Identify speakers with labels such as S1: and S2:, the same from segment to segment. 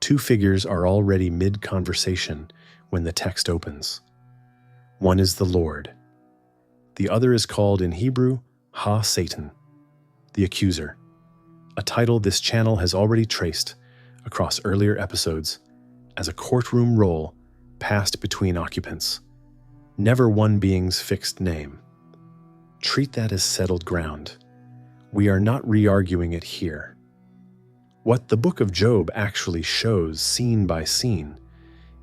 S1: Two figures are already mid-conversation when the text opens. One is the Lord. The other is called in Hebrew, Ha-Satan, the accuser, a title this channel has already traced across earlier episodes as a courtroom role passed between occupants, never one being's fixed name. Treat that as settled ground. We are not re-arguing it here. What the book of Job actually shows, scene by scene,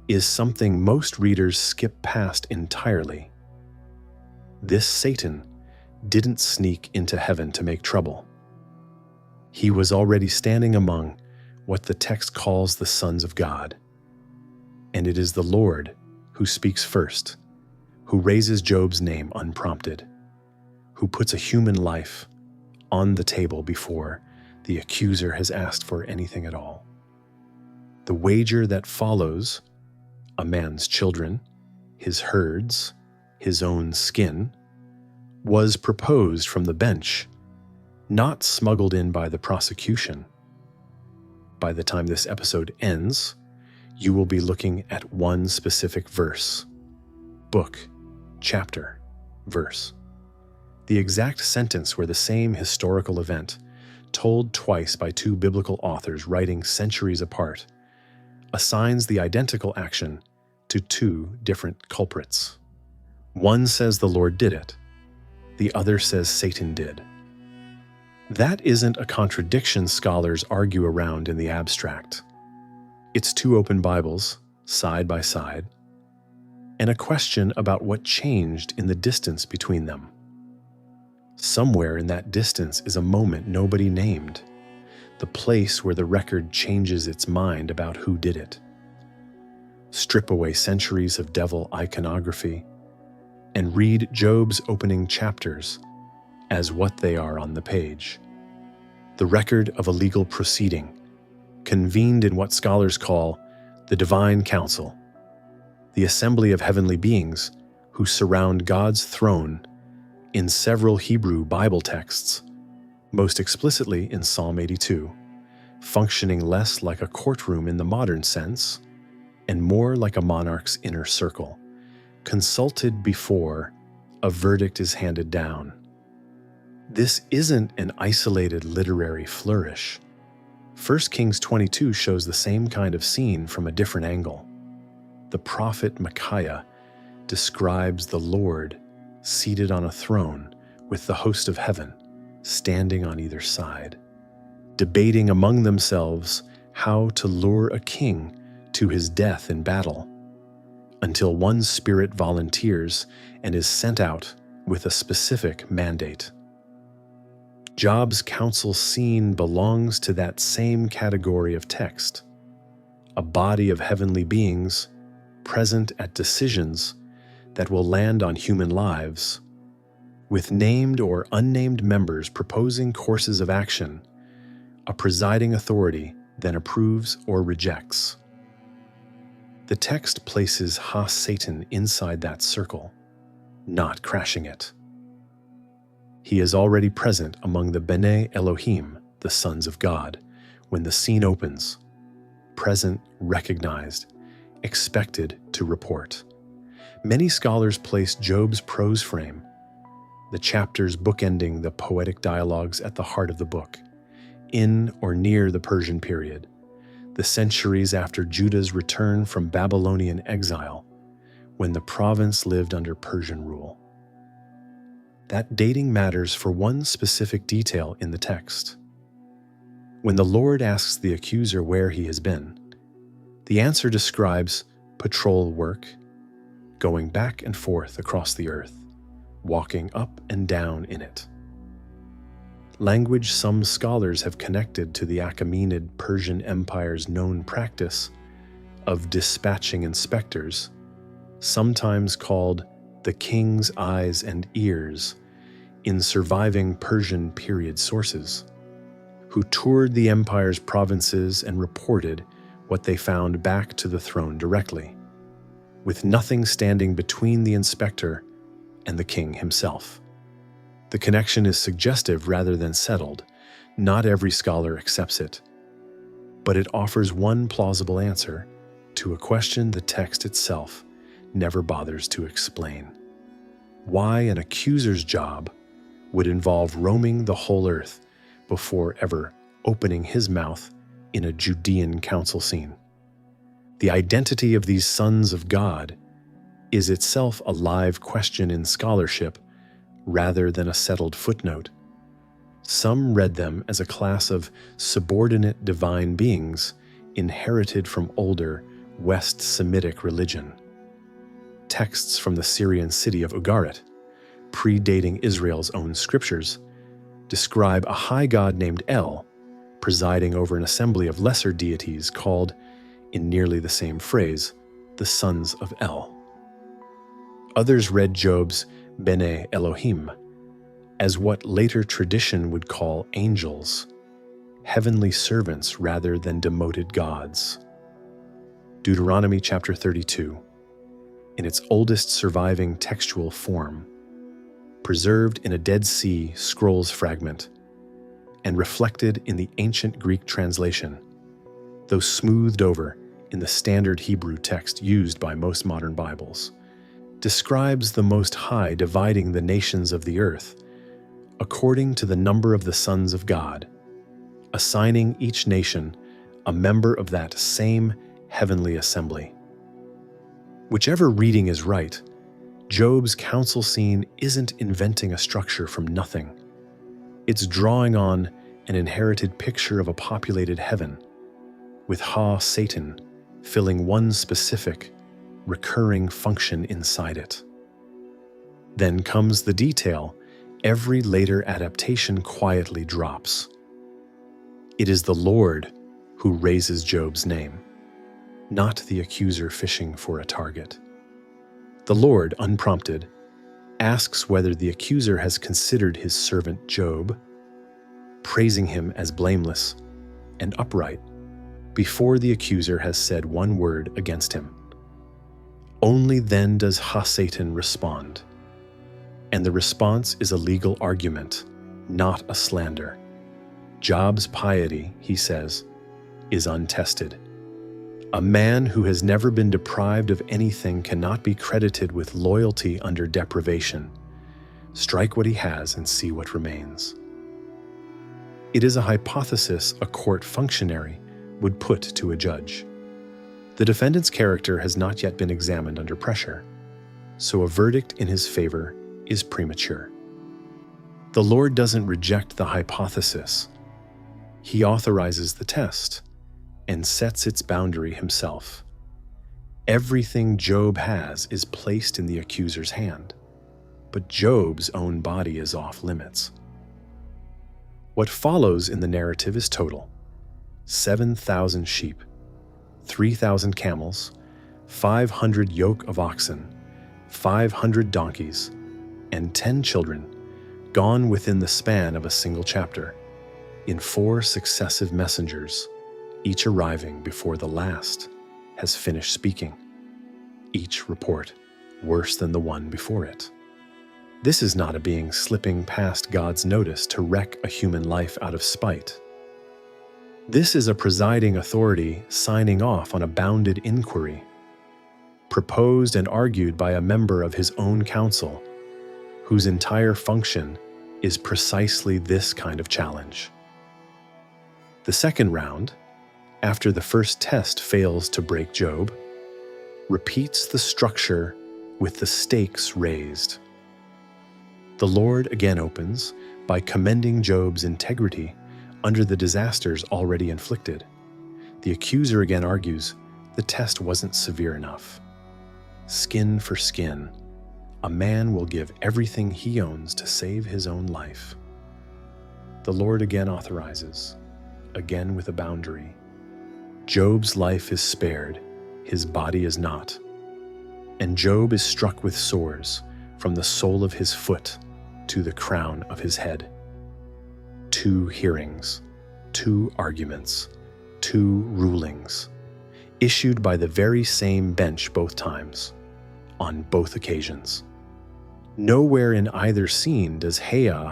S1: is something most readers skip past entirely. This Satan didn't sneak into heaven to make trouble. He was already standing among what the text calls the sons of God. And it is the Lord who speaks first, who raises Job's name unprompted, who puts a human life on the table before the accuser has asked for anything at all. The wager that follows, a man's children, his herds, his own skin, was proposed from the bench, not smuggled in by the prosecution. By the time this episode ends, you will be looking at one specific verse, book, chapter, verse. The exact sentence where the same historical event, told twice by two biblical authors writing centuries apart, assigns the identical action to two different culprits. One says the Lord did it, the other says Satan did. That isn't a contradiction scholars argue around in the abstract. It's two open Bibles, side by side, and a question about what changed in the distance between them. Somewhere in that distance is a moment nobody named, the place where the record changes its mind about who did it. Strip away centuries of devil iconography and read Job's opening chapters as what they are on the page. The record of a legal proceeding, convened in what scholars call the divine council, the assembly of heavenly beings who surround God's throne in several Hebrew Bible texts, most explicitly in Psalm 82, functioning less like a courtroom in the modern sense and more like a monarch's inner circle, consulted before a verdict is handed down. This isn't an isolated literary flourish. 1 Kings 22 shows the same kind of scene from a different angle. The prophet Micaiah describes the Lord seated on a throne with the host of heaven standing on either side, debating among themselves how to lure a king to his death in battle, until one spirit volunteers and is sent out with a specific mandate. Job's council scene belongs to that same category of text, a body of heavenly beings present at decisions that will land on human lives, with named or unnamed members proposing courses of action, a presiding authority then approves or rejects. The text places Ha-Satan inside that circle, not crashing it. He is already present among the B'nai Elohim, the sons of God, when the scene opens, present, recognized, expected to report. Many scholars place Job's prose frame, the chapters bookending the poetic dialogues at the heart of the book, in or near the Persian period, the centuries after Judah's return from Babylonian exile, when the province lived under Persian rule. That dating matters for one specific detail in the text. When the Lord asks the accuser where he has been, the answer describes patrol work, going back and forth across the earth, walking up and down in it. Language some scholars have connected to the Achaemenid Persian Empire's known practice of dispatching inspectors, sometimes called the king's eyes and ears in surviving Persian period sources, who toured the empire's provinces and reported what they found back to the throne directly, with nothing standing between the inspector and the king himself. The connection is suggestive rather than settled. Not every scholar accepts it. but it offers one plausible answer to a question the text itself never bothers to explain. Why an accuser's job would involve roaming the whole earth before ever opening his mouth in a Judean council scene. The identity of these sons of God is itself a live question in scholarship rather than a settled footnote. Some read them as a class of subordinate divine beings inherited from older West Semitic religion. Texts from the Syrian city of Ugarit, predating Israel's own scriptures, describe a high god named El presiding over an assembly of lesser deities called, in nearly the same phrase, the sons of El. Others read Job's Bene Elohim as what later tradition would call angels, heavenly servants rather than demoted gods. Deuteronomy chapter 32, in its oldest surviving textual form, preserved in a Dead Sea Scrolls fragment, and reflected in the ancient Greek translation, though smoothed over in the standard Hebrew text used by most modern Bibles, describes the Most High dividing the nations of the earth according to the number of the sons of God, assigning each nation a member of that same heavenly assembly. Whichever reading is right, Job's council scene isn't inventing a structure from nothing. It's drawing on an inherited picture of a populated heaven, with Satan filling one specific, recurring function inside it. Then comes the detail every later adaptation quietly drops. It is the Lord who raises Job's name, not the accuser fishing for a target. The Lord, unprompted, asks whether the accuser has considered his servant Job, praising him as blameless and upright before the accuser has said one word against him. Only then does Satan respond, and the response is a legal argument, not a slander. Job's piety, he says, is untested. A man who has never been deprived of anything cannot be credited with loyalty under deprivation. Strike what he has and see what remains. It is a hypothesis a court functionary would put to a judge. The defendant's character has not yet been examined under pressure, so a verdict in his favor is premature. The Lord doesn't reject the hypothesis. He authorizes the test and sets its boundary himself. Everything Job has is placed in the accuser's hand, but Job's own body is off limits. What follows in the narrative is total: 7,000 sheep, 3,000 camels, 500 yoke of oxen, 500 donkeys, and 10 children, gone within the span of a single chapter, in 4 successive messengers, each arriving before the last has finished speaking, each report worse than the one before it. This is not a being slipping past God's notice to wreck a human life out of spite. This is a presiding authority signing off on a bounded inquiry, proposed and argued by a member of his own council, whose entire function is precisely this kind of challenge. The second round, after the first test fails to break Job, repeats the structure with the stakes raised. The Lord again opens by commending Job's integrity under the disasters already inflicted. The accuser again argues the test wasn't severe enough. Skin for skin, a man will give everything he owns to save his own life. The Lord again authorizes, again with a boundary. Job's life is spared, his body is not. And Job is struck with sores from the sole of his foot to the crown of his head. 2 hearings, 2 arguments, 2 rulings, issued by the very same bench both times, on both occasions. Nowhere in either scene does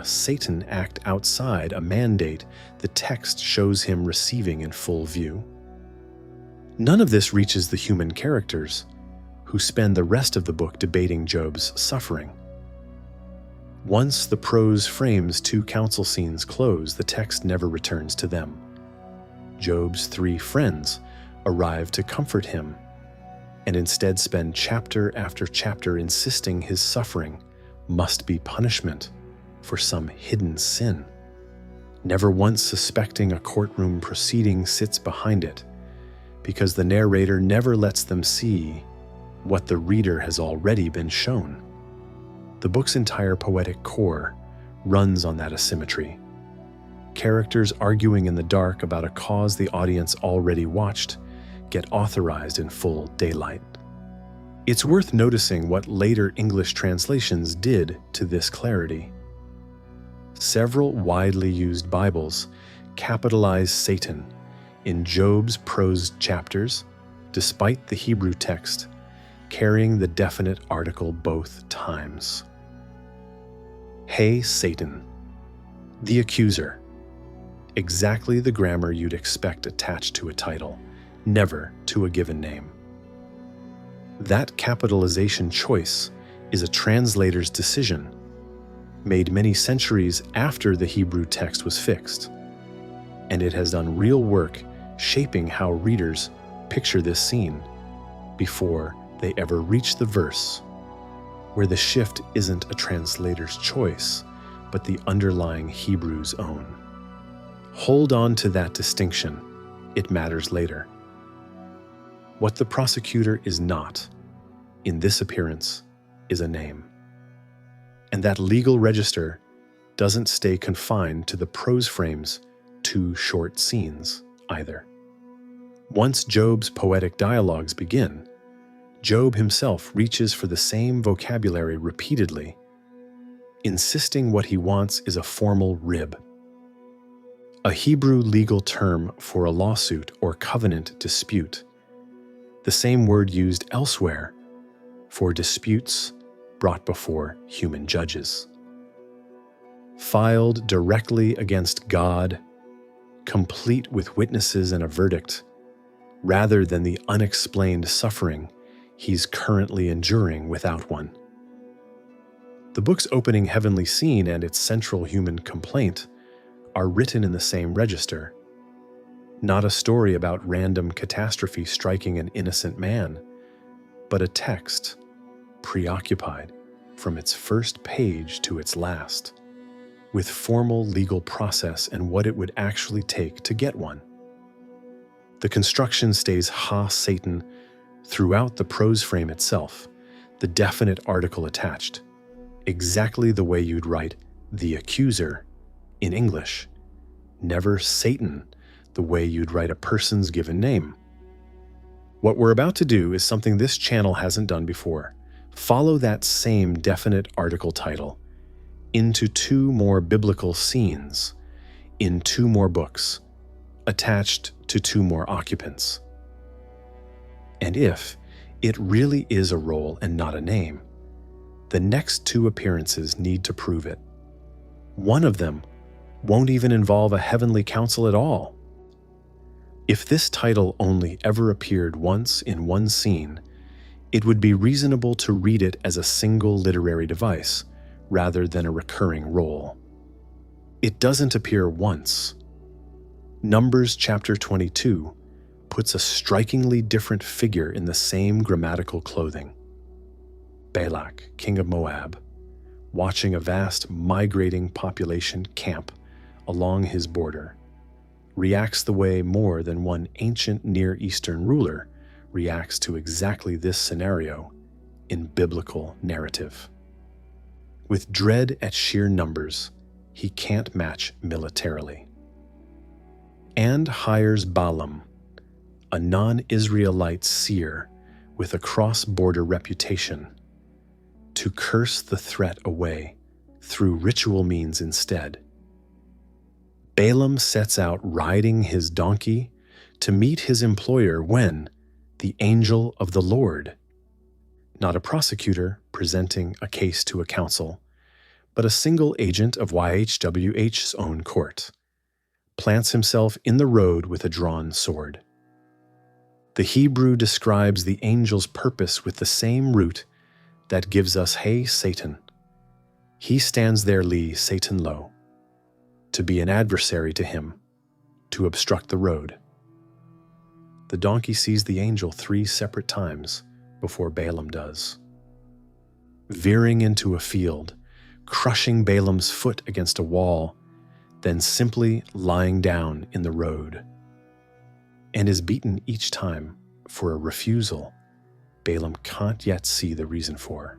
S1: Satan act outside a mandate the text shows him receiving in full view. None of this reaches the human characters, who spend the rest of the book debating Job's suffering. Once the prose frames 2 council scenes close, the text never returns to them. Job's 3 friends arrive to comfort him, and instead spend chapter after chapter insisting his suffering must be punishment for some hidden sin. Never once suspecting a courtroom proceeding sits behind it, because the narrator never lets them see what the reader has already been shown. The book's entire poetic core runs on that asymmetry. Characters arguing in the dark about a cause the audience already watched get authorized in full daylight. It's worth noticing what later English translations did to this clarity. Several widely used Bibles capitalize Satan in Job's prose chapters, despite the Hebrew text carrying the definite article both times. Hey, Satan. The Accuser. Exactly the grammar you'd expect attached to a title, never to a given name. That capitalization choice is a translator's decision, made many centuries after the Hebrew text was fixed, and it has done real work shaping how readers picture this scene before they ever reach the verse, where the shift isn't a translator's choice, but the underlying Hebrew's own. Hold on to that distinction. It matters later. What the prosecutor is not, in this appearance, is a name. And that legal register doesn't stay confined to the prose frame's 2 short scenes either. Once Job's poetic dialogues begin, Job himself reaches for the same vocabulary repeatedly, insisting what he wants is a formal rib, a Hebrew legal term for a lawsuit or covenant dispute, the same word used elsewhere for disputes brought before human judges. Filed directly against God, complete with witnesses and a verdict, rather than the unexplained suffering he's currently enduring without one. The book's opening heavenly scene and its central human complaint are written in the same register. Not a story about random catastrophe striking an innocent man, but a text preoccupied from its first page to its last, with formal legal process and what it would actually take to get one. The construction stays Satan throughout the prose frame itself, the definite article attached, exactly the way you'd write the accuser in English, never Satan the way you'd write a person's given name. What we're about to do is something this channel hasn't done before. Follow that same definite article title into 2 more biblical scenes in 2 more books, attached to 2 more occupants. And if it really is a role and not a name, the next 2 appearances need to prove it. One of them won't even involve a heavenly council at all. If this title only ever appeared once in one scene, it would be reasonable to read it as a single literary device rather than a recurring role. It doesn't appear once. Numbers chapter 22 puts a strikingly different figure in the same grammatical clothing. Balak, king of Moab, watching a vast migrating population camp along his border, reacts the way more than one ancient Near Eastern ruler reacts to exactly this scenario in biblical narrative. With dread at sheer numbers, he can't match militarily. And hires Balaam, a non-Israelite seer with a cross-border reputation, to curse the threat away through ritual means instead. Balaam sets out riding his donkey to meet his employer when the angel of the Lord, not a prosecutor presenting a case to a council, but a single agent of YHWH's own court, plants himself in the road with a drawn sword. The Hebrew describes the angel's purpose with the same root that gives us Hey Satan. He stands there Satan lo, to be an adversary to him, to obstruct the road. The donkey sees the angel 3 separate times before Balaam does. Veering into a field, crushing Balaam's foot against a wall, then simply lying down in the road, and is beaten each time for a refusal Balaam can't yet see the reason for.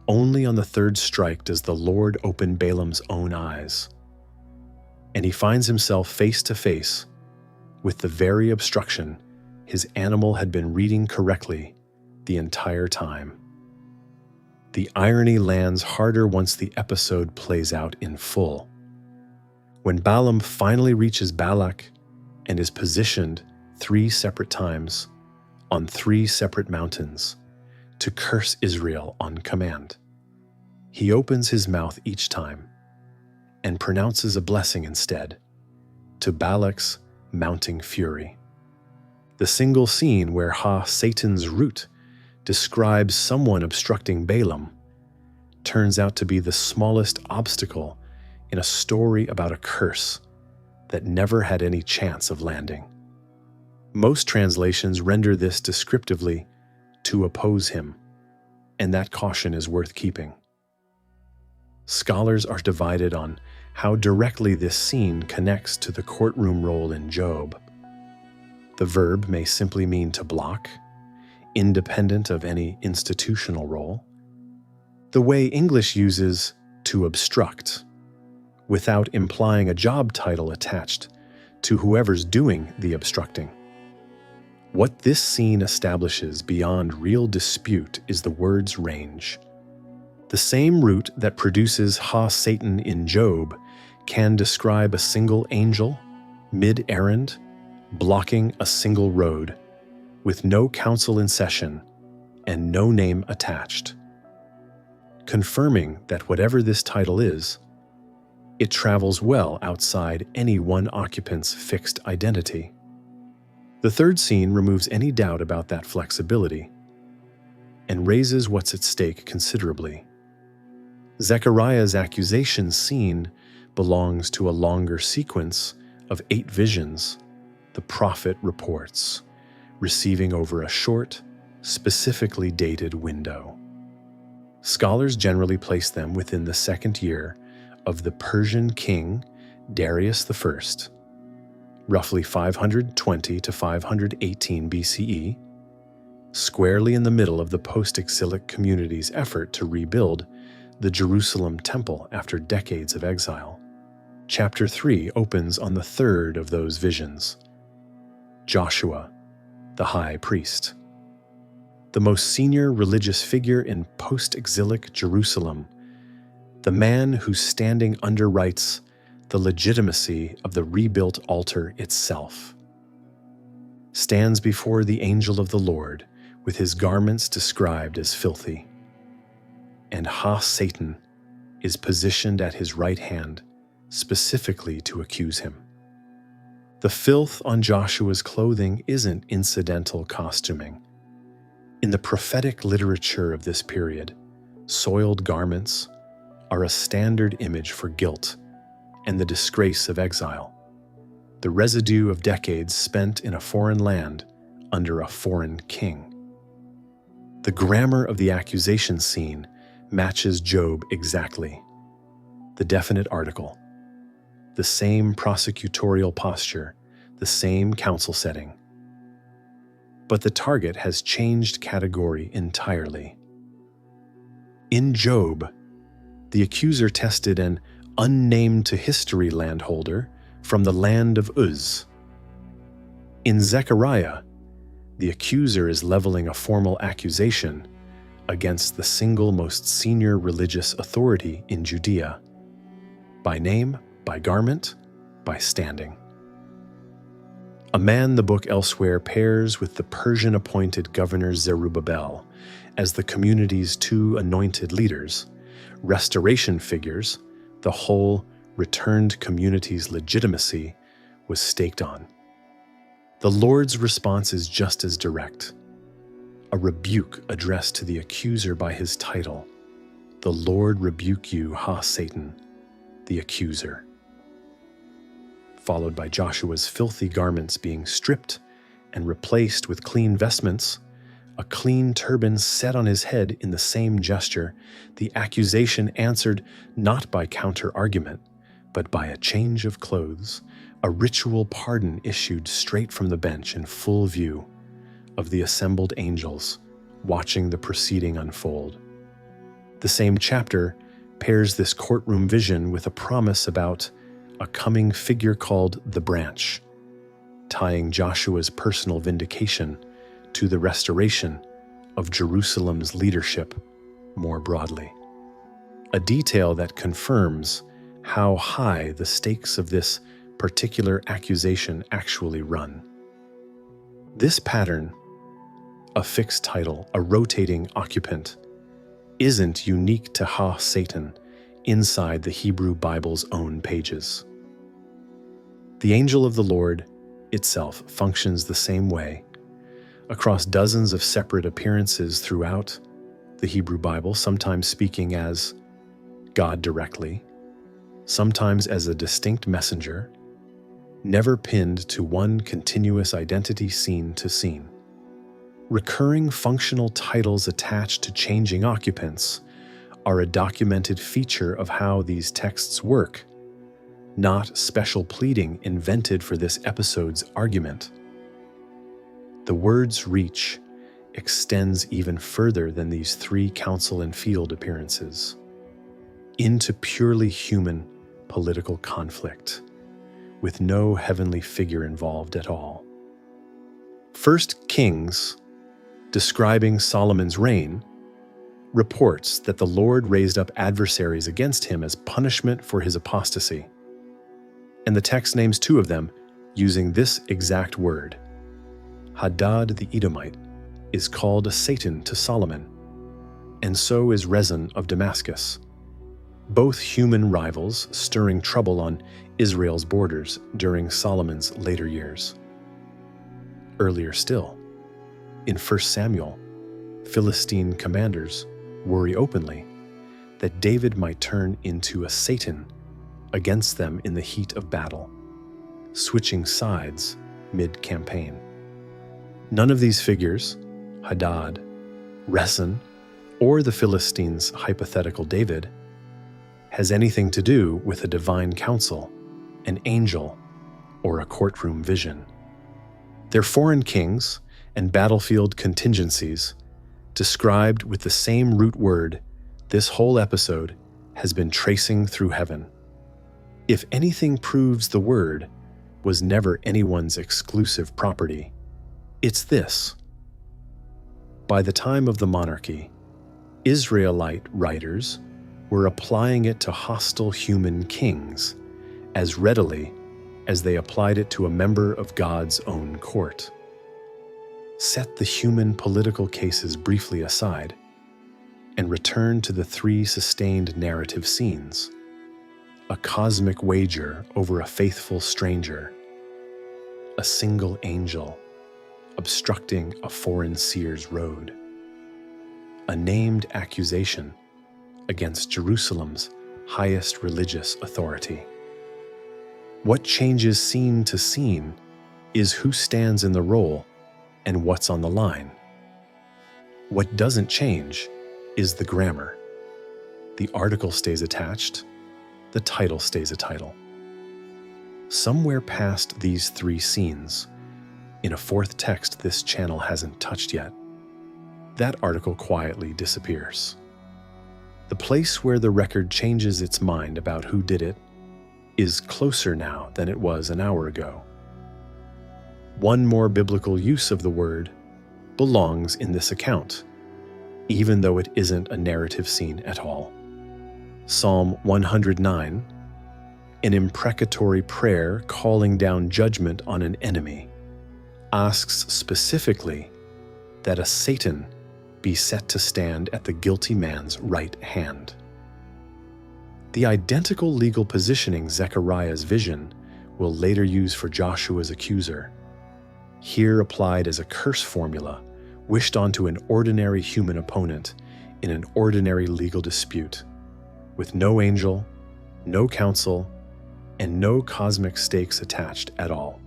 S1: Only on the 3rd strike does the Lord open Balaam's own eyes, and he finds himself face to face with the very obstruction his animal had been reading correctly the entire time. The irony lands harder once the episode plays out in full. When Balaam finally reaches Balak and is positioned 3 separate times on 3 separate mountains to curse Israel on command, he opens his mouth each time and pronounces a blessing instead, to Balak's mounting fury. The single scene where Satan's root describes someone obstructing Balaam turns out to be the smallest obstacle in a story about a curse that never had any chance of landing. Most translations render this descriptively, to oppose him, and that caution is worth keeping. Scholars are divided on how directly this scene connects to the courtroom role in Job. The verb may simply mean to block, independent of any institutional role. The way English uses to obstruct, without implying a job title attached to whoever's doing the obstructing. What this scene establishes beyond real dispute is the word's range. The same root that produces Satan in Job can describe a single angel, mid-errand, blocking a single road, with no council in session and no name attached, confirming that whatever this title is, it travels well outside any one occupant's fixed identity. The 3rd scene removes any doubt about that flexibility and raises what's at stake considerably. Zechariah's accusation scene belongs to a longer sequence of 8 visions the prophet reports, receiving over a short, specifically dated window. Scholars generally place them within the 2nd year of the Persian king Darius I, roughly 520 to 518 BCE, squarely in the middle of the post-exilic community's effort to rebuild the Jerusalem temple after decades of exile. Chapter 3 opens on the 3rd of those visions, Joshua, the high priest. The most senior religious figure in post-exilic Jerusalem, the man whose standing underwrites the legitimacy of the rebuilt altar itself, stands before the angel of the Lord with his garments described as filthy. And Satan is positioned at his right hand specifically to accuse him. The filth on Joshua's clothing isn't incidental costuming. In the prophetic literature of this period, soiled garments are a standard image for guilt and the disgrace of exile, the residue of decades spent in a foreign land under a foreign king. The grammar of the accusation scene matches Job exactly. The definite article, the same prosecutorial posture, the same counsel setting. But the target has changed category entirely. In Job, the accuser tested an unnamed-to-history landholder from the land of Uz. In Zechariah, the accuser is leveling a formal accusation against the single most senior religious authority in Judea, by name, by garment, by standing. A man the book elsewhere pairs with the Persian-appointed governor Zerubbabel as the community's two anointed leaders, restoration figures, the whole returned community's legitimacy was staked on. The Lord's response is just as direct, a rebuke addressed to the accuser by his title, "The Lord rebuke you, ha Satan, the accuser," followed by Joshua's filthy garments being stripped and replaced with clean vestments, a clean turban set on his head in the same gesture, the accusation answered not by counter-argument, but by a change of clothes, a ritual pardon issued straight from the bench in full view of the assembled angels watching the proceeding unfold. The same chapter pairs this courtroom vision with a promise about a coming figure called the branch, tying Joshua's personal vindication to the restoration of Jerusalem's leadership more broadly. A detail that confirms how high the stakes of this particular accusation actually run. This pattern, a fixed title, a rotating occupant, isn't unique to Ha Satan inside the Hebrew Bible's own pages. The angel of the Lord itself functions the same way across dozens of separate appearances throughout the Hebrew Bible, sometimes speaking as God directly, sometimes as a distinct messenger, never pinned to one continuous identity scene to scene. Recurring functional titles attached to changing occupants are a documented feature of how these texts work, not special pleading invented for this episode's argument. The word's reach extends even further than these three council and field appearances, into purely human political conflict, with no heavenly figure involved at all. 1 Kings, describing Solomon's reign, reports that the Lord raised up adversaries against him as punishment for his apostasy. And the text names two of them using this exact word. Hadad the Edomite is called a Satan to Solomon, and so is Rezin of Damascus, both human rivals stirring trouble on Israel's borders during Solomon's later years. Earlier still, in 1 Samuel, Philistine commanders worry openly that David might turn into a Satan against them in the heat of battle, switching sides mid-campaign. None of these figures, Hadad, Rezin, or the Philistines' hypothetical David, has anything to do with a divine council, an angel, or a courtroom vision. They're foreign kings and battlefield contingencies, described with the same root word this whole episode has been tracing through heaven. If anything proves the word was never anyone's exclusive property, it's this. By the time of the monarchy, Israelite writers were applying it to hostile human kings as readily as they applied it to a member of God's own court. Set the human political cases briefly aside and return to the three sustained narrative scenes: a cosmic wager over a faithful stranger, a single angel obstructing a foreign seer's road, a named accusation against Jerusalem's highest religious authority. What changes scene to scene is who stands in the role and what's on the line. What doesn't change is the grammar. The article stays attached, the title stays a title. Somewhere past these three scenes, in a fourth text this channel hasn't touched yet, that article quietly disappears. The place where the record changes its mind about who did it is closer now than it was an hour ago. One more biblical use of the word belongs in this account, even though it isn't a narrative scene at all. Psalm 109, an imprecatory prayer calling down judgment on an enemy, asks specifically that a Satan be set to stand at the guilty man's right hand. The identical legal positioning Zechariah's vision will later use for Joshua's accuser, here applied as a curse formula wished onto an ordinary human opponent in an ordinary legal dispute, with no angel, no counsel, and no cosmic stakes attached at all.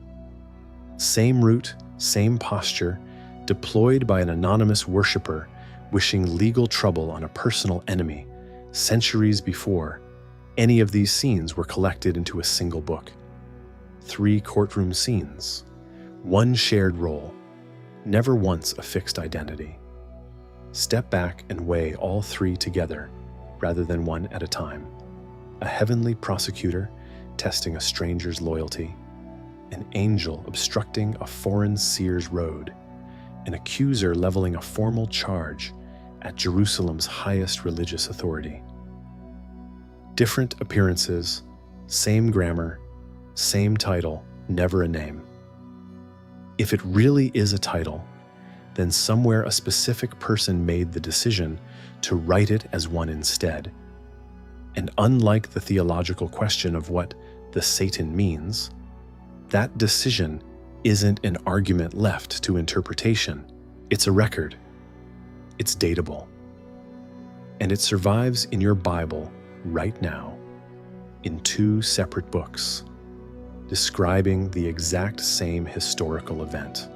S1: Same root, same posture, deployed by an anonymous worshiper wishing legal trouble on a personal enemy centuries before any of these scenes were collected into a single book. 3 courtroom scenes, 1 shared role, never once a fixed identity. Step back and weigh all 3 together rather than one at a time. A heavenly prosecutor testing a stranger's loyalty, an angel obstructing a foreign seer's road, an accuser leveling a formal charge at Jerusalem's highest religious authority. Different appearances, same grammar, same title, never a name. If it really is a title, then somewhere a specific person made the decision to write it as one instead. And unlike the theological question of what the Satan means, that decision isn't an argument left to interpretation. It's a record. It's datable. And it survives in your Bible right now in 2 separate books describing the exact same historical event.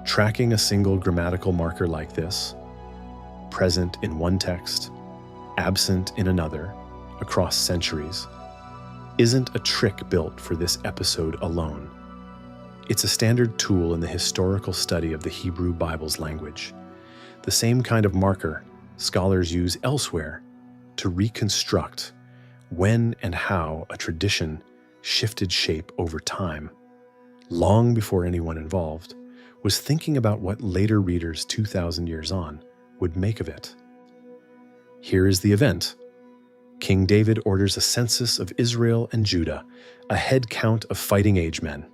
S1: Tracking a single grammatical marker like this, present in one text, absent in another, across centuries, isn't a trick built for this episode alone. It's a standard tool in the historical study of the Hebrew Bible's language, the same kind of marker scholars use elsewhere to reconstruct when and how a tradition shifted shape over time, long before anyone involved was thinking about what later readers 2,000 years on would make of it. Here is the event. King David orders a census of Israel and Judah, a head count of fighting age men.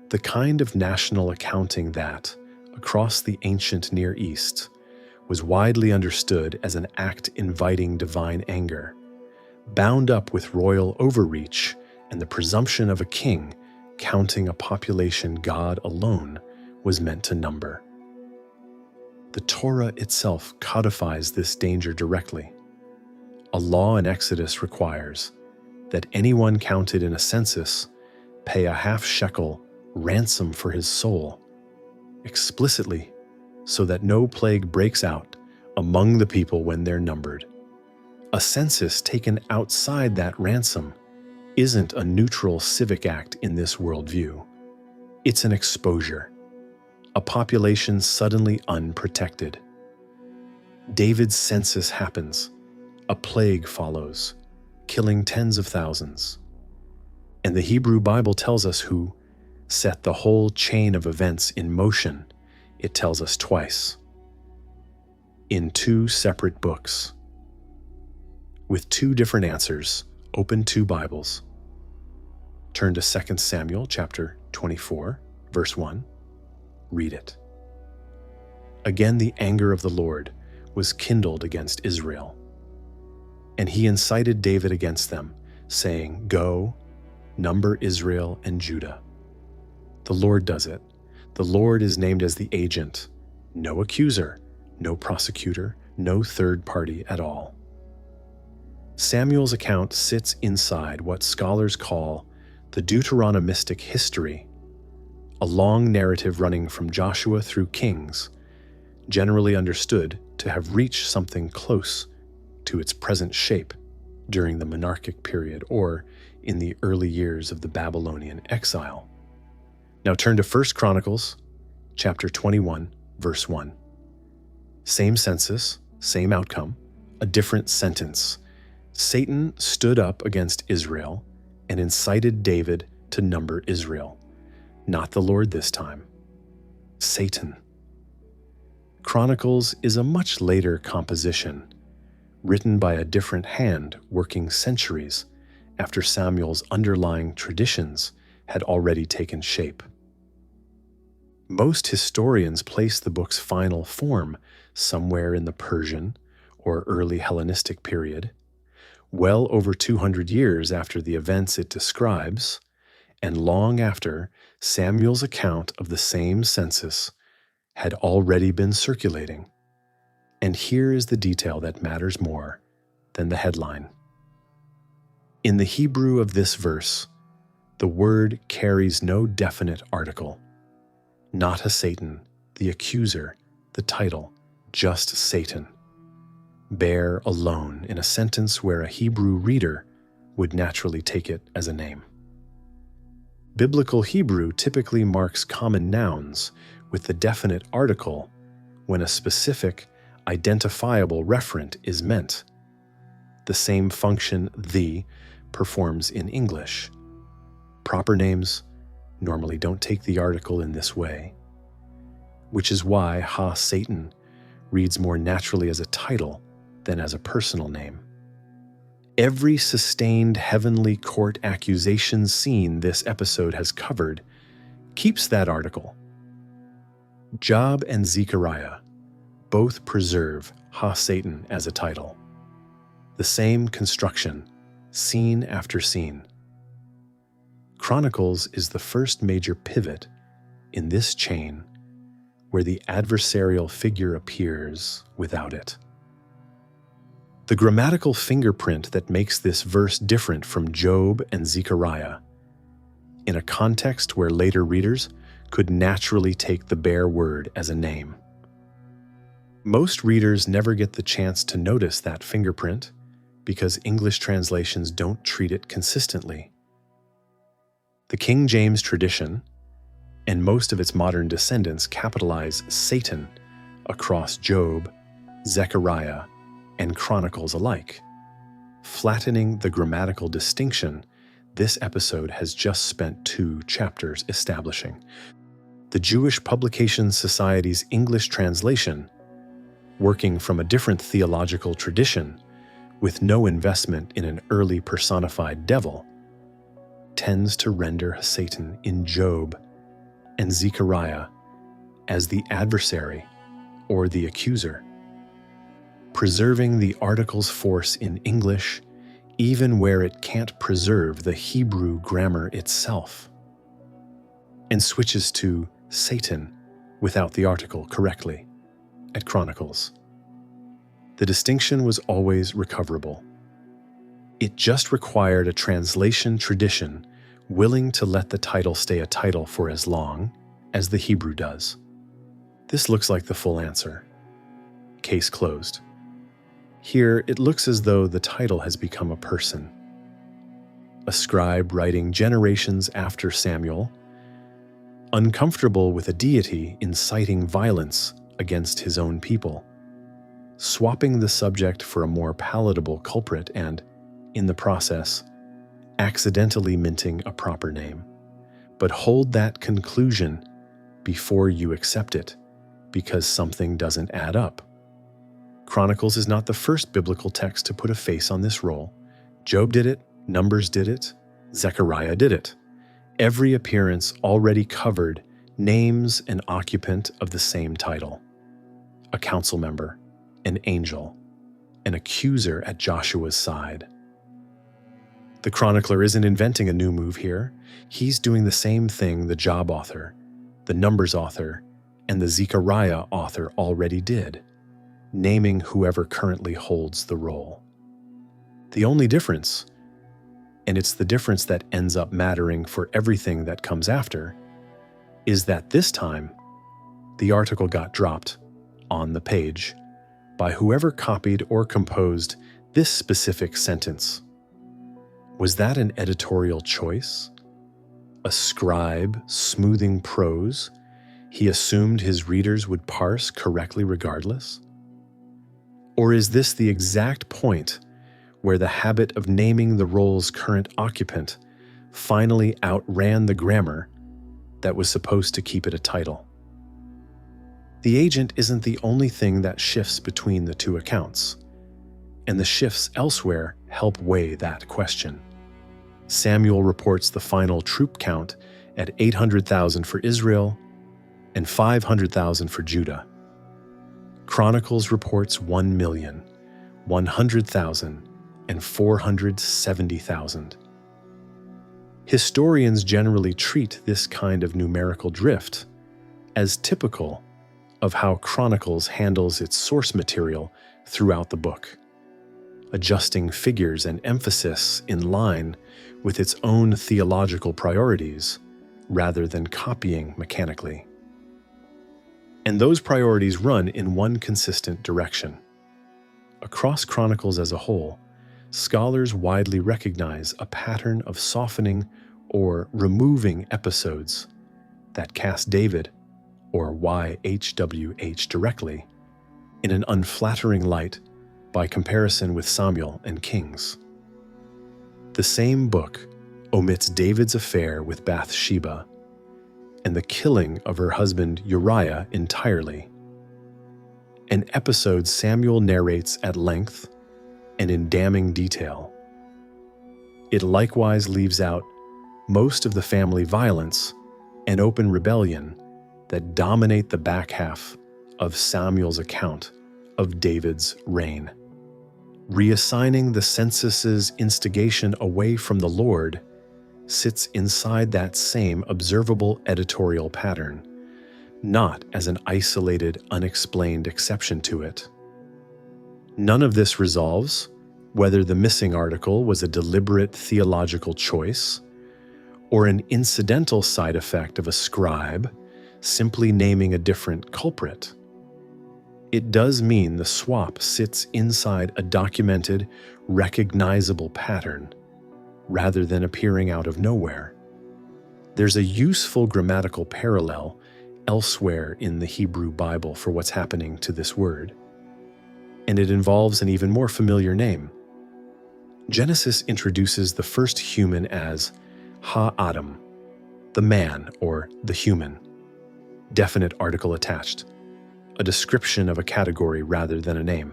S1: The kind of national accounting that, across the ancient Near East, was widely understood as an act inviting divine anger, bound up with royal overreach and the presumption of a king counting a population God alone was meant to number. The Torah itself codifies this danger directly. A law in Exodus requires that anyone counted in a census pay a half shekel ransom for his soul, explicitly, so that no plague breaks out among the people when they're numbered. A census taken outside that ransom isn't a neutral civic act in this worldview. It's an exposure, a population suddenly unprotected. David's census happens, a plague follows, killing tens of thousands. And the Hebrew Bible tells us who set the whole chain of events in motion. It tells us twice, in 2 separate books. With 2 different answers, open 2 Bibles. Turn to 2 Samuel chapter 24, verse 1. Read it. Again the anger of the Lord was kindled against Israel, and he incited David against them, saying, "Go, number Israel and Judah." The Lord does it. The Lord is named as the agent, no accuser, no prosecutor, no third party at all. Samuel's account sits inside what scholars call the Deuteronomistic history, a long narrative running from Joshua through Kings, generally understood to have reached something close to its present shape during the monarchic period or in the early years of the Babylonian exile. Now turn to 1 Chronicles chapter 21, verse 1. Same census, same outcome, a different sentence. Satan stood up against Israel and incited David to number Israel. Not the Lord this time. Satan. Chronicles is a much later composition, written by a different hand working centuries after Samuel's underlying traditions had already taken shape. Most historians place the book's final form somewhere in the Persian or early Hellenistic period, well over 200 years after the events it describes, and long after Samuel's account of the same census had already been circulating. And here is the detail that matters more than the headline. In the Hebrew of this verse, the word carries no definite article. Not a Satan, the accuser, the title, just Satan. Bare alone in a sentence where a Hebrew reader would naturally take it as a name. Biblical Hebrew typically marks common nouns with the definite article when a specific, identifiable referent is meant. The same function the performs in English. Proper names normally don't take the article in this way, which is why ha-Satan reads more naturally as a title than as a personal name. Every sustained heavenly court accusation scene this episode has covered keeps that article. Job and Zechariah both preserve ha-Satan as a title. The same construction, scene after scene. Chronicles is the first major pivot in this chain where the adversarial figure appears without it. The grammatical fingerprint that makes this verse different from Job and Zechariah, in a context where later readers could naturally take the bare word as a name. Most readers never get the chance to notice that fingerprint because English translations don't treat it consistently. The King James tradition, and most of its modern descendants, capitalize Satan across Job, Zechariah, and Chronicles alike, flattening the grammatical distinction this episode has just spent 2 chapters establishing. The Jewish Publication Society's English translation, working from a different theological tradition with no investment in an early personified devil, tends to render Satan in Job and Zechariah as the adversary or the accuser, preserving the article's force in English even where it can't preserve the Hebrew grammar itself, and switches to Satan without the article correctly at Chronicles. The distinction was always recoverable. It just required a translation tradition willing to let the title stay a title for as long as the Hebrew does. This looks like the full answer. Case closed. Here, it looks as though the title has become a person. A scribe writing generations after Samuel, uncomfortable with a deity inciting violence against his own people, swapping the subject for a more palatable culprit and, in the process, accidentally minting a proper name. But hold that conclusion before you accept it, because something doesn't add up. Chronicles is not the first biblical text to put a face on this role. Job did it, Numbers did it, Zechariah did it. Every appearance already covered names and occupant of the same title. A council member, an angel, an accuser at Joshua's side. The chronicler isn't inventing a new move here. He's doing the same thing the Job author, the Numbers author, and the Zechariah author already did, naming whoever currently holds the role. The only difference, and it's the difference that ends up mattering for everything that comes after, is that this time, the article got dropped on the page by whoever copied or composed this specific sentence. Was that an editorial choice? A scribe smoothing prose he assumed his readers would parse correctly regardless? Or is this the exact point where the habit of naming the role's current occupant finally outran the grammar that was supposed to keep it a title? The agent isn't the only thing that shifts between the two accounts, and the shifts elsewhere help weigh that question. Samuel reports the final troop count at 800,000 for Israel and 500,000 for Judah. Chronicles reports 1,000,000, 100,000, and 470,000. Historians generally treat this kind of numerical drift as typical of how Chronicles handles its source material throughout the book, adjusting figures and emphasis in line with its own theological priorities rather than copying mechanically. And those priorities run in one consistent direction. Across Chronicles as a whole, scholars widely recognize a pattern of softening or removing episodes that cast David, or YHWH directly, in an unflattering light by comparison with Samuel and Kings. The same book omits David's affair with Bathsheba and the killing of her husband Uriah entirely, an episode Samuel narrates at length and in damning detail. It likewise leaves out most of the family violence and open rebellion that dominate the back half of Samuel's account of David's reign. Reassigning the census's instigation away from the Lord sits inside that same observable editorial pattern, not as an isolated, unexplained exception to it. None of this resolves whether the missing article was a deliberate theological choice or an incidental side effect of a scribe simply naming a different culprit. It does mean the swap sits inside a documented, recognizable pattern, rather than appearing out of nowhere. There's a useful grammatical parallel elsewhere in the Hebrew Bible for what's happening to this word, and it involves an even more familiar name. Genesis introduces the first human as Ha-Adam, the man or the human, definite article attached, a description of a category rather than a name,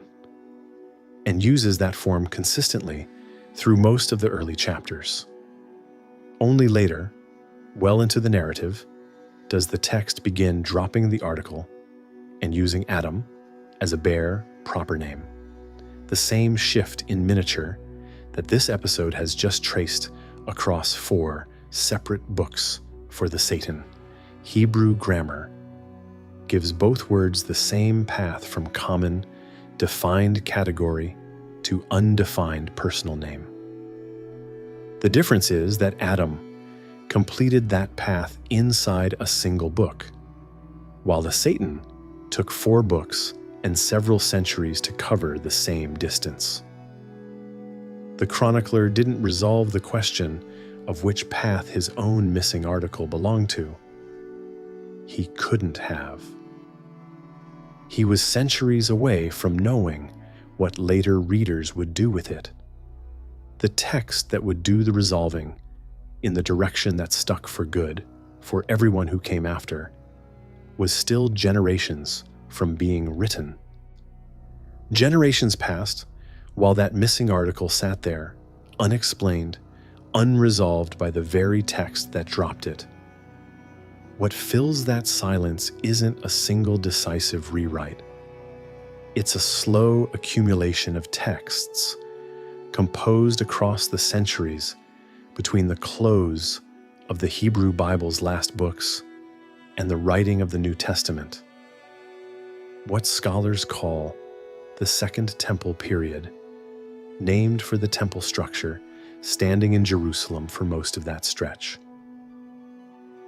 S1: and uses that form consistently through most of the early chapters. Only later, well into the narrative, does the text begin dropping the article and using Adam as a bare, proper name, the same shift in miniature that this episode has just traced across 4 separate books for the Satan. Hebrew grammar gives both words the same path from common, defined category to undefined personal name. The difference is that Adam completed that path inside a single book, while the Satan took 4 books and several centuries to cover the same distance. The chronicler didn't resolve the question of which path his own missing article belonged to. He couldn't have. He was centuries away from knowing what later readers would do with it. The text that would do the resolving in the direction that stuck for good for everyone who came after was still generations from being written. Generations passed while that missing article sat there, unexplained, unresolved by the very text that dropped it. What fills that silence isn't a single decisive rewrite. It's a slow accumulation of texts composed across the centuries between the close of the Hebrew Bible's last books and the writing of the New Testament. What scholars call the Second Temple period, named for the temple structure standing in Jerusalem for most of that stretch,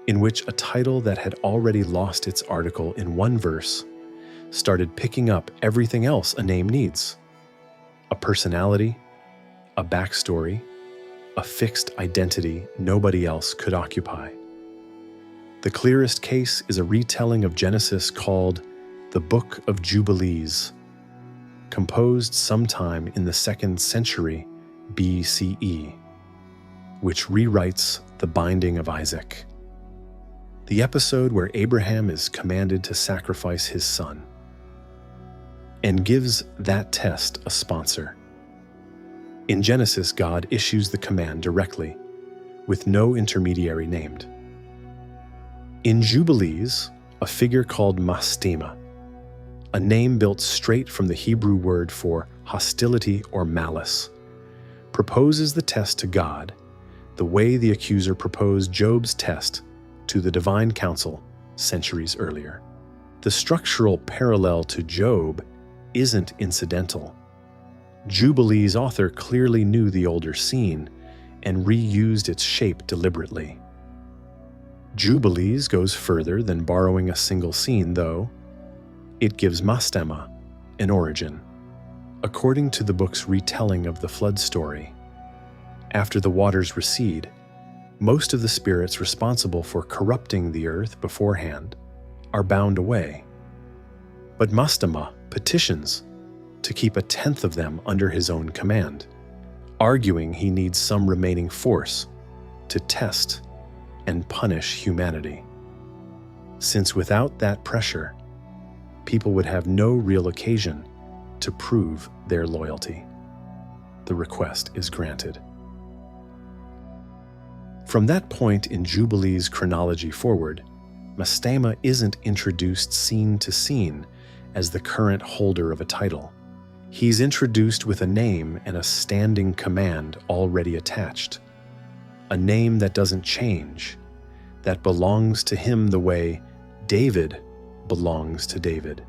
S1: in which a title that had already lost its article in one verse started picking up everything else a name needs: a personality, a backstory, a fixed identity nobody else could occupy. The clearest case is a retelling of Genesis called the Book of Jubilees, composed sometime in the 2nd century BCE, which rewrites the binding of Isaac, the episode where Abraham is commanded to sacrifice his son, and gives that test a sponsor. In Genesis, God issues the command directly, with no intermediary named. In Jubilees, a figure called Mastema, a name built straight from the Hebrew word for hostility or malice, proposes the test to God the way the accuser proposed Job's test to the divine council centuries earlier. The structural parallel to Job isn't incidental. Jubilees' author clearly knew the older scene and reused its shape deliberately. Jubilees goes further than borrowing a single scene, though. It gives Mastema an origin. According to the book's retelling of the flood story, after the waters recede, most of the spirits responsible for corrupting the earth beforehand are bound away. But Mastema petitions to keep 1/10 of them under his own command, arguing he needs some remaining force to test and punish humanity. Since without that pressure, people would have no real occasion to prove their loyalty. The request is granted. From that point in Jubilees' chronology forward, Mastema isn't introduced scene to scene as the current holder of a title. He's introduced with a name and a standing command already attached. A name that doesn't change, that belongs to him the way David belongs to David.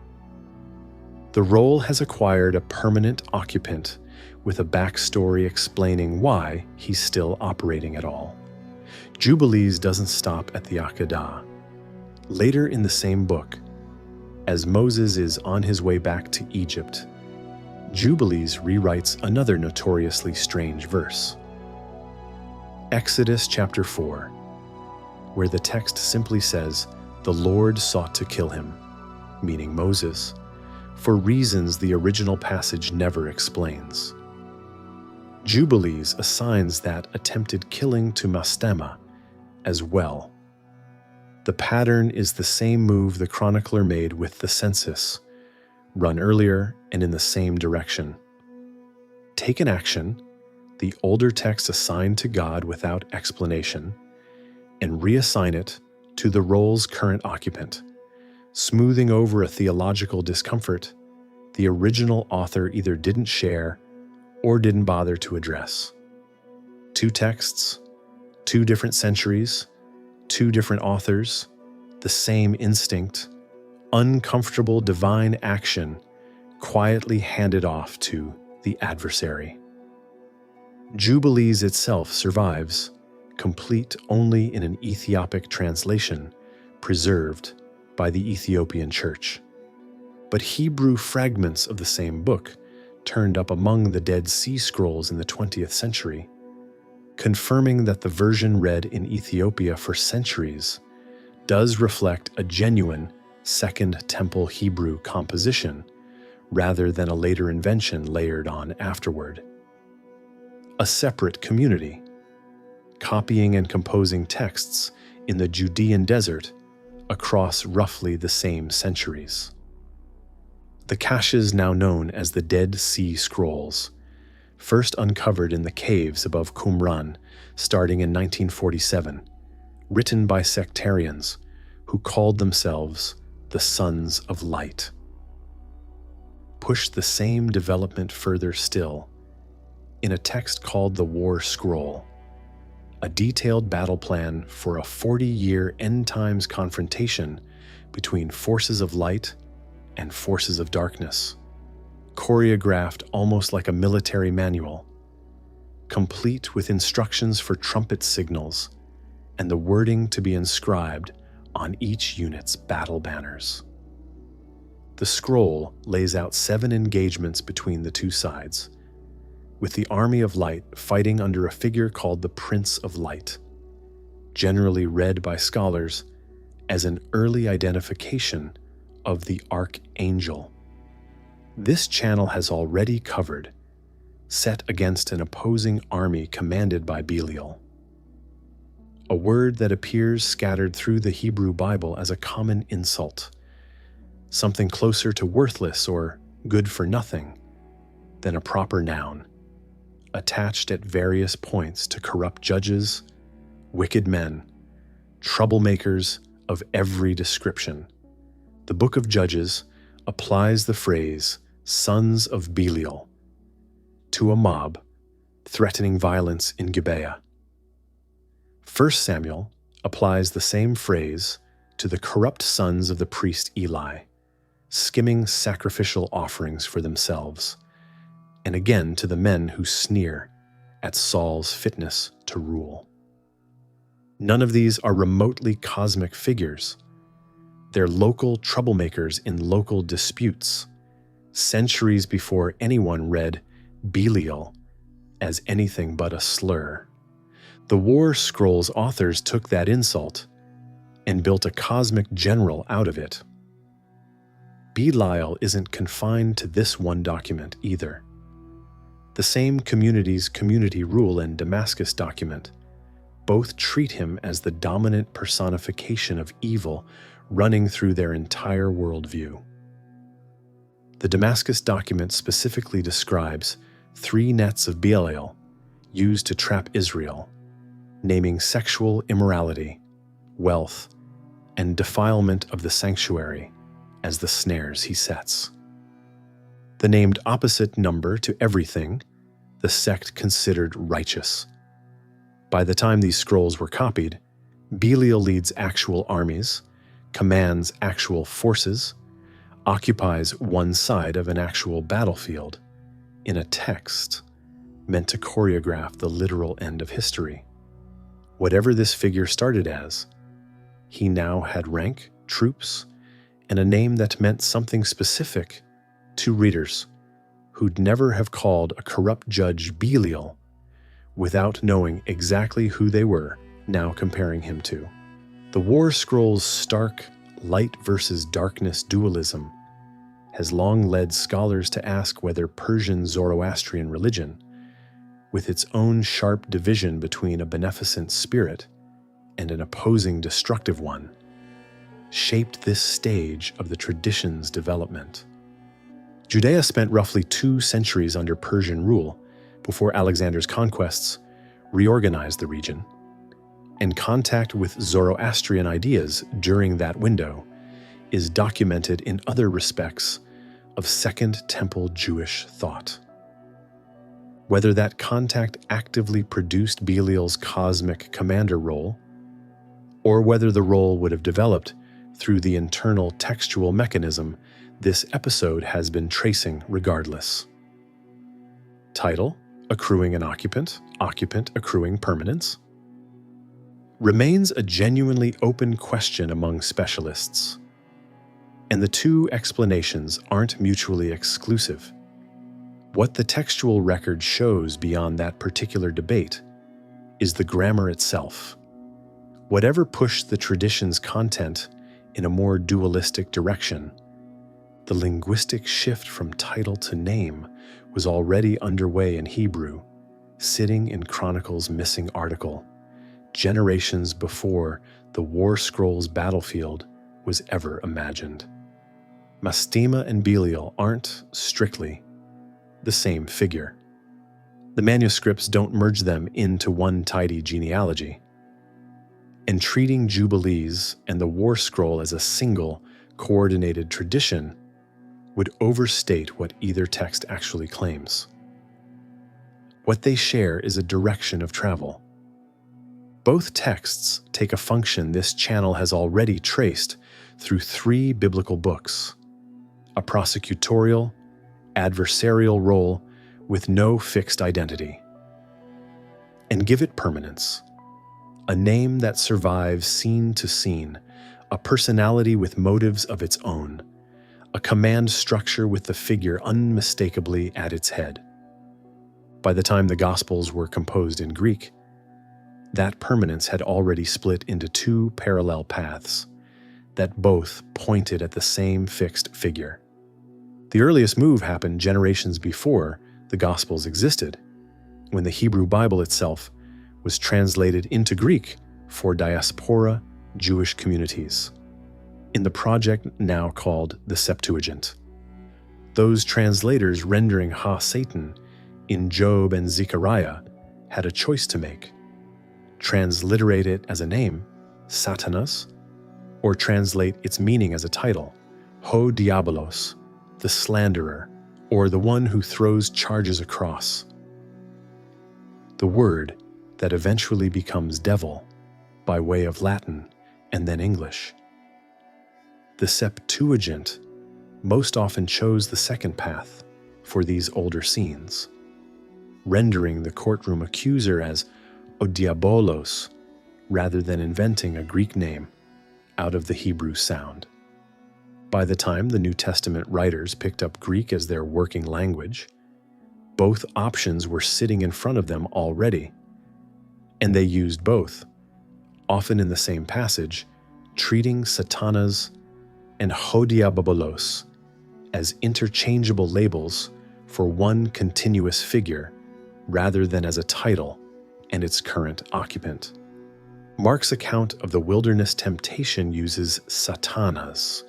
S1: The role has acquired a permanent occupant with a backstory explaining why he's still operating at all. Jubilees doesn't stop at the Akedah. Later in the same book, as Moses is on his way back to Egypt, Jubilees rewrites another notoriously strange verse. Exodus chapter 4, where the text simply says, "The Lord sought to kill him," meaning Moses, for reasons the original passage never explains. Jubilees assigns that attempted killing to Mastema as well. The pattern is the same move the chronicler made with the census, run earlier and in the same direction. Take an action, the older text assigned to God without explanation, and reassign it to the role's current occupant, smoothing over a theological discomfort the original author either didn't share or didn't bother to address. Two texts, two different centuries, two different authors, the same instinct, uncomfortable divine action quietly handed off to the adversary. Jubilees itself survives, complete only in an Ethiopic translation preserved by the Ethiopian Church. But Hebrew fragments of the same book turned up among the Dead Sea Scrolls in the 20th century, confirming that the version read in Ethiopia for centuries does reflect a genuine Second Temple Hebrew composition rather than a later invention layered on afterward. A separate community, copying and composing texts in the Judean desert across roughly the same centuries. The caches now known as the Dead Sea Scrolls, first uncovered in the caves above Qumran starting in 1947, written by sectarians who called themselves the Sons of Light, pushed the same development further still in a text called the War Scroll, a detailed battle plan for a 40-year end times confrontation between forces of light and forces of darkness, choreographed almost like a military manual, complete with instructions for trumpet signals and the wording to be inscribed on each unit's battle banners. The scroll lays out 7 engagements between the two sides, with the army of light fighting under a figure called the Prince of Light, generally read by scholars as an early identification of the Archangel. This channel has already covered, set against an opposing army commanded by Belial, a word that appears scattered through the Hebrew Bible as a common insult, something closer to worthless or good for nothing than a proper noun, attached at various points to corrupt judges, wicked men, troublemakers of every description, The book of Judges applies the phrase sons of Belial to a mob threatening violence in Gibeah. 1 Samuel applies the same phrase to the corrupt sons of the priest Eli, skimming sacrificial offerings for themselves, and again to the men who sneer at Saul's fitness to rule. None of these are remotely cosmic figures. They're local troublemakers in local disputes, centuries before anyone read Belial as anything but a slur. The War Scrolls authors took that insult and built a cosmic general out of it. Belial isn't confined to this one document either. The same community's community rule and Damascus document both treat him as the dominant personification of evil running through their entire worldview. The Damascus document specifically describes 3 nets of Belial used to trap Israel, naming sexual immorality, wealth, and defilement of the sanctuary as the snares he sets. The named opposite number to everything the sect considered righteous. By the time these scrolls were copied, Belial leads actual armies, commands actual forces, occupies one side of an actual battlefield in a text meant to choreograph the literal end of history. Whatever this figure started as, he now had rank, troops, and a name that meant something specific to readers who'd never have called a corrupt judge Belial without knowing exactly who they were now comparing him to. The War Scrolls' stark light versus darkness dualism has long led scholars to ask whether Persian Zoroastrian religion, with its own sharp division between a beneficent spirit and an opposing destructive one, shaped this stage of the tradition's development. Judea spent roughly 2 centuries under Persian rule before Alexander's conquests reorganized the region, and contact with Zoroastrian ideas during that window is documented in other respects of Second Temple Jewish thought. Whether that contact actively produced Belial's cosmic commander role, or whether the role would have developed through the internal textual mechanism this episode has been tracing regardless. Title: Accruing an occupant, occupant accruing permanence, remains a genuinely open question among specialists, and the 2 explanations aren't mutually exclusive. What the textual record shows beyond that particular debate is the grammar itself. Whatever pushed the tradition's content in a more dualistic direction, the linguistic shift from title to name was already underway in Hebrew, sitting in Chronicles' missing article, generations before the War Scrolls battlefield was ever imagined. Mastema and Belial aren't, strictly, the same figure. The manuscripts don't merge them into one tidy genealogy. And treating Jubilees and the War Scroll as a single, coordinated tradition would overstate what either text actually claims. What they share is a direction of travel. Both texts take a function this channel has already traced through 3 biblical books: a prosecutorial, adversarial role with no fixed identity, and give it permanence, a name that survives scene to scene, a personality with motives of its own, a command structure with the figure unmistakably at its head. By the time the Gospels were composed in Greek, that permanence had already split into 2 parallel paths that both pointed at the same fixed figure. The earliest move happened generations before the Gospels existed, when the Hebrew Bible itself was translated into Greek for diaspora Jewish communities, in the project now called the Septuagint. Those translators rendering Ha-Satan in Job and Zechariah had a choice to make: transliterate it as a name, Satanas, or translate its meaning as a title, ho diabolos, the slanderer, or the one who throws charges across. The word that eventually becomes devil by way of Latin and then English. The Septuagint most often chose the second path for these older scenes, rendering the courtroom accuser as o diabolos rather than inventing a Greek name out of the Hebrew sound. By the time the New Testament writers picked up Greek as their working language, both options were sitting in front of them already, and they used both, often in the same passage, treating satanas and ho diabolos as interchangeable labels for one continuous figure rather than as a title and its current occupant. Mark's account of the wilderness temptation uses satanas.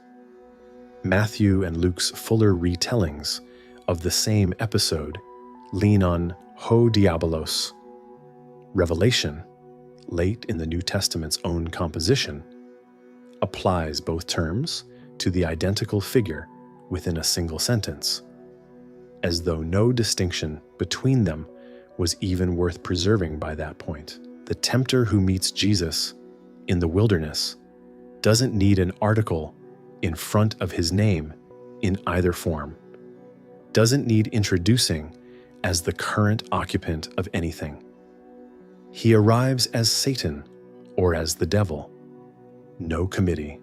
S1: Matthew and Luke's fuller retellings of the same episode lean on ho diabolos. Revelation, late in the New Testament's own composition, applies both terms to the identical figure within a single sentence, as though no distinction between them was even worth preserving by that point. The tempter who meets Jesus in the wilderness doesn't need an article in front of his name in either form, doesn't need introducing as the current occupant of anything. He arrives as Satan or as the devil. No committee,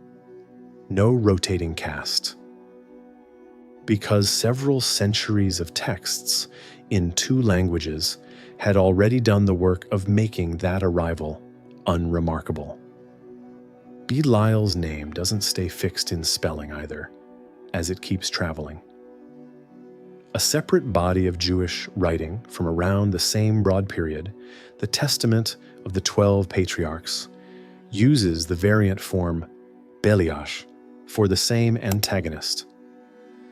S1: no rotating cast. Because several centuries of texts in two languages had already done the work of making that arrival unremarkable. Belial's name doesn't stay fixed in spelling either, as it keeps traveling. A separate body of Jewish writing from around the same broad period, the Testament of the 12 Patriarchs, uses the variant form Beliash for the same antagonist,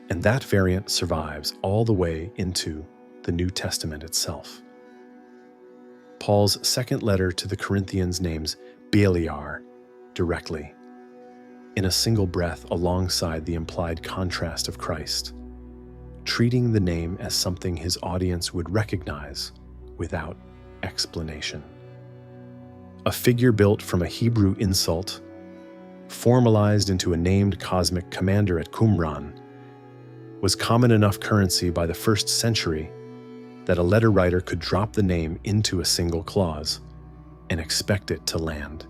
S1: and that variant survives all the way into the New Testament itself. Paul's second letter to the Corinthians names Beliar directly, in a single breath alongside the implied contrast of Christ, treating the name as something his audience would recognize without explanation. A figure built from a Hebrew insult, formalized into a named cosmic commander at Qumran, was common enough currency by the 1st century that a letter writer could drop the name into a single clause and expect it to land.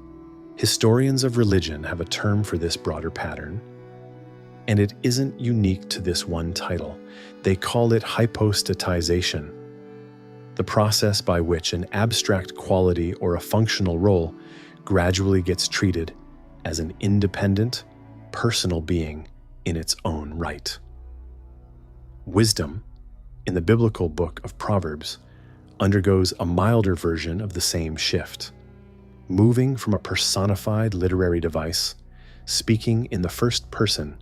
S1: Historians of religion have a term for this broader pattern, and it isn't unique to this one title. They call it hypostatization, the process by which an abstract quality or a functional role gradually gets treated as an independent, personal being in its own right. Wisdom, in the biblical book of Proverbs, undergoes a milder version of the same shift, moving from a personified literary device, speaking in the first person,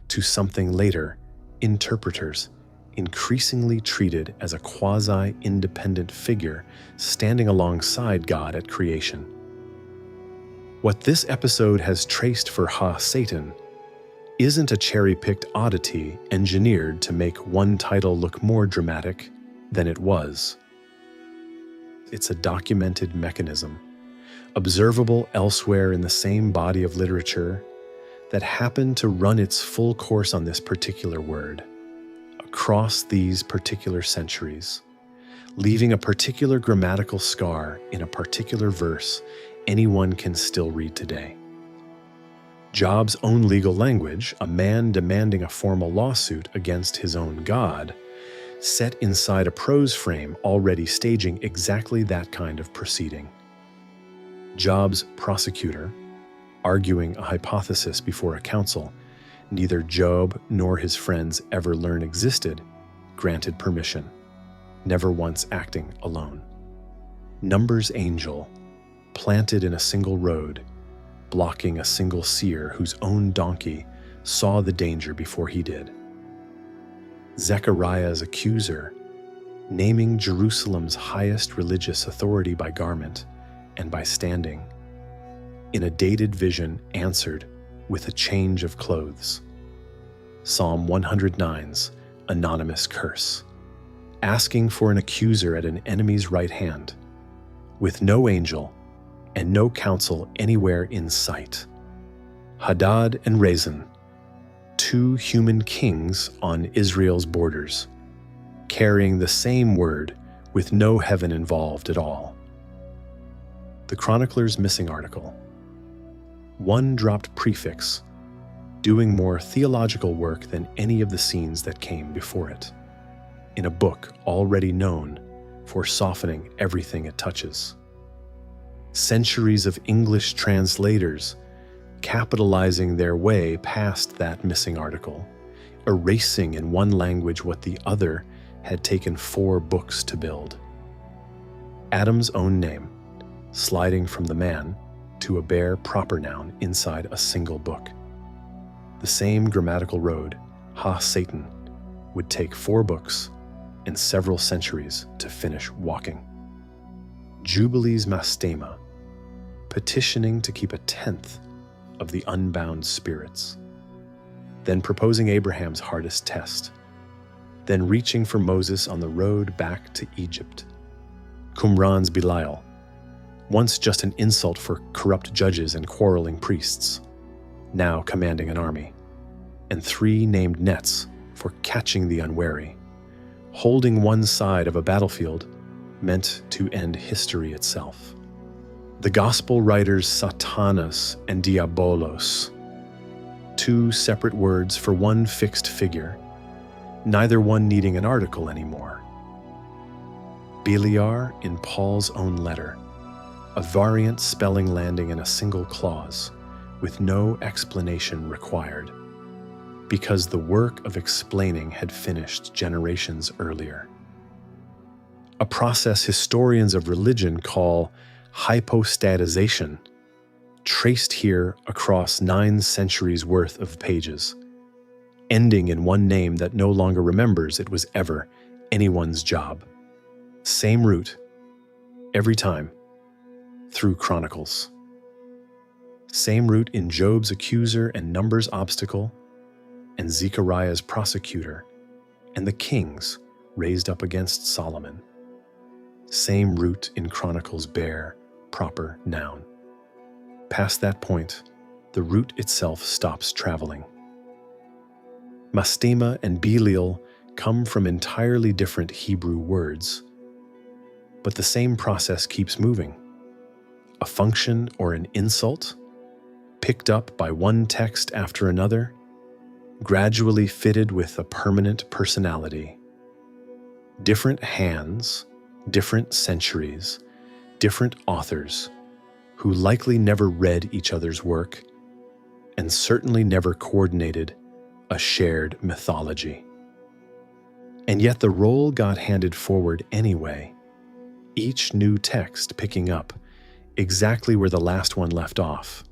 S1: to something later, interpreters, increasingly treated as a quasi-independent figure standing alongside God at creation. What this episode has traced for Satan isn't a cherry-picked oddity engineered to make one title look more dramatic than it was. It's a documented mechanism, observable elsewhere in the same body of literature, that happened to run its full course on this particular word, across these particular centuries, leaving a particular grammatical scar in a particular verse anyone can still read today. Job's own legal language, a man demanding a formal lawsuit against his own God, set inside a prose frame already staging exactly that kind of proceeding. Job's prosecutor, arguing a hypothesis before a council neither Job nor his friends ever learn existed, granted permission, never once acting alone. Numbers angel, planted in a single road, blocking a single seer whose own donkey saw the danger before he did. Zechariah's accuser, naming Jerusalem's highest religious authority by garment and by standing, in a dated vision answered with a change of clothes. Psalm 109's anonymous curse, asking for an accuser at an enemy's right hand, with no angel and no counsel anywhere in sight. Hadad and Rezin, two human kings on Israel's borders, carrying the same word with no heaven involved at all. The chronicler's missing article. One dropped prefix, doing more theological work than any of the scenes that came before it, in a book already known for softening everything it touches. Centuries of English translators capitalizing their way past that missing article, erasing in one language what the other had taken 4 books to build. Adam's own name, sliding from the man to a bare proper noun inside a single book. The same grammatical road, Satan, would take 4 books and several centuries to finish walking. Jubilees Mastema, petitioning to keep 1/10 of the unbound spirits, then proposing Abraham's hardest test, then reaching for Moses on the road back to Egypt. Qumran's Belial, once just an insult for corrupt judges and quarreling priests, now commanding an army, and 3 named nets for catching the unwary, holding one side of a battlefield meant to end history itself. The gospel writers Satanas and Diabolos, 2 separate words for one fixed figure, neither one needing an article anymore. Beliar in Paul's own letter, a variant spelling landing in a single clause, with no explanation required, because the work of explaining had finished generations earlier. A process historians of religion call hypostatization, traced here across 9 centuries worth of pages, ending in one name that no longer remembers it was ever anyone's job. Same route, every time, through Chronicles. Same route in Job's accuser and Numbers' obstacle, and Zechariah's prosecutor, and the kings raised up against Solomon. Same route in Chronicles' bare, proper noun. Past that point, the route itself stops traveling. Mastema and Belial come from entirely different Hebrew words, but the same process keeps moving. A function or an insult, picked up by one text after another, gradually fitted with a permanent personality. Different hands, different centuries, different authors, who likely never read each other's work, and certainly never coordinated a shared mythology. And yet the role got handed forward anyway, each new text picking up exactly where the last one left off,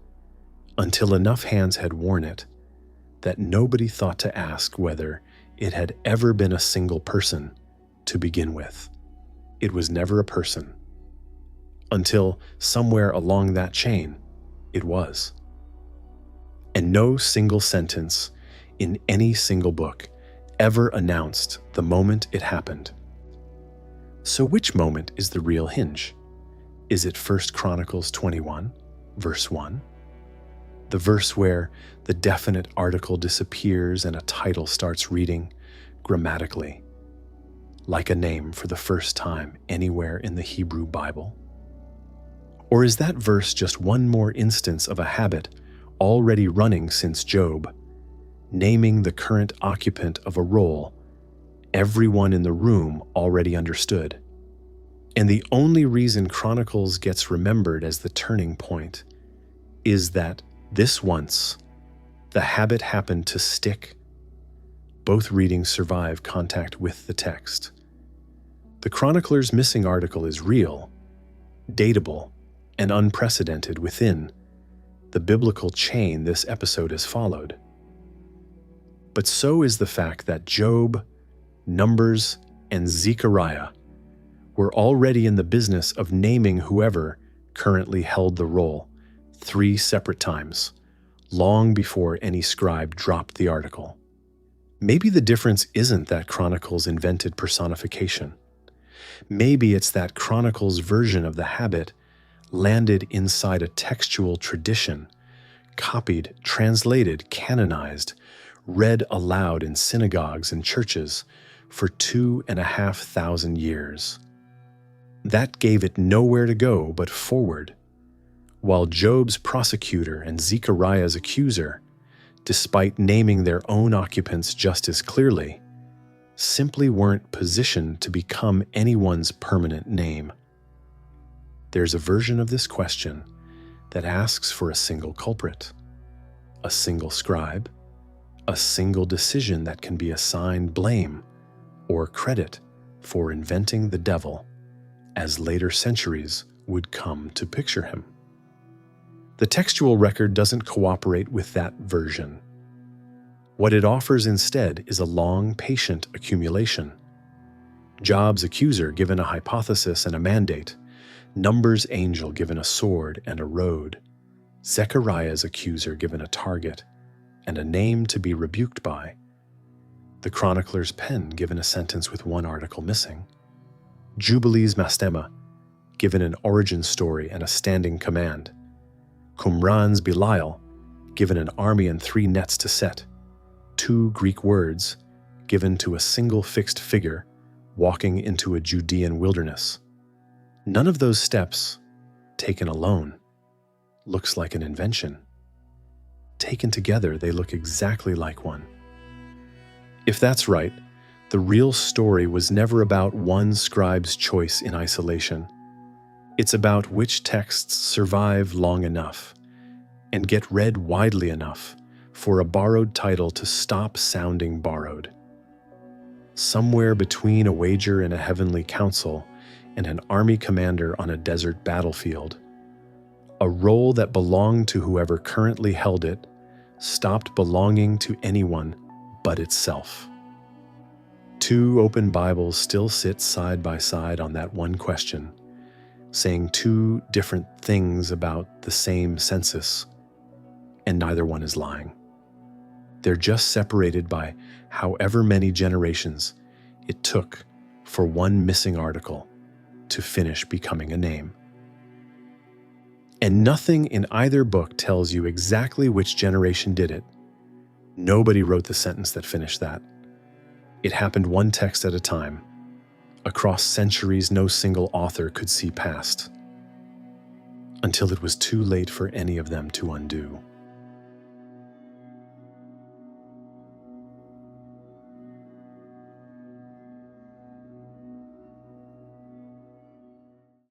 S1: until enough hands had worn it that nobody thought to ask whether it had ever been a single person to begin with. It was never a person, until somewhere along that chain, it was. And no single sentence in any single book ever announced the moment it happened. So which moment is the real hinge? Is it 1 Chronicles 21, verse 1? The verse where the definite article disappears and a title starts reading grammatically, like a name for the first time anywhere in the Hebrew Bible? Or is that verse just one more instance of a habit already running since Job, naming the current occupant of a role everyone in the room already understood? And the only reason Chronicles gets remembered as the turning point is that this once, the habit happened to stick. Both readings survive contact with the text. The chronicler's missing article is real, dateable, and unprecedented within the biblical chain this episode has followed. But so is the fact that Job, Numbers, and Zechariah were already in the business of naming whoever currently held the role 3 separate times, long before any scribe dropped the article. Maybe the difference isn't that Chronicles invented personification. Maybe it's that Chronicles' version of the habit landed inside a textual tradition, copied, translated, canonized, read aloud in synagogues and churches for 2,500 years. That gave it nowhere to go but forward, while Job's prosecutor and Zechariah's accuser, despite naming their own occupants just as clearly, simply weren't positioned to become anyone's permanent name. There's a version of this question that asks for a single culprit, a single scribe, a single decision that can be assigned blame or credit for inventing the devil, as later centuries would come to picture him. The textual record doesn't cooperate with that version. What it offers instead is a long, patient accumulation. Job's accuser given a hypothesis and a mandate, Numbers' angel given a sword and a road, Zechariah's accuser given a target and a name to be rebuked by, the chronicler's pen given a sentence with one article missing, Jubilees' mastema given an origin story and a standing command, Qumran's Belial given an army and 3 nets to set, 2 Greek words given to a single fixed figure walking into a Judean wilderness. None of those steps, taken alone, looks like an invention. Taken together, they look exactly like one. If that's right, the real story was never about one scribe's choice in isolation. It's about which texts survive long enough and get read widely enough for a borrowed title to stop sounding borrowed. Somewhere between a wager in a heavenly council and an army commander on a desert battlefield, a role that belonged to whoever currently held it stopped belonging to anyone but itself. 2 open Bibles still sit side by side on that one question, saying 2 different things about the same census, and neither one is lying. They're just separated by however many generations it took for one missing article to finish becoming a name. And nothing in either book tells you exactly which generation did it. Nobody wrote the sentence that finished that. It happened one text at a time. Across centuries, no single author could see past, until it was too late for any of them to undo.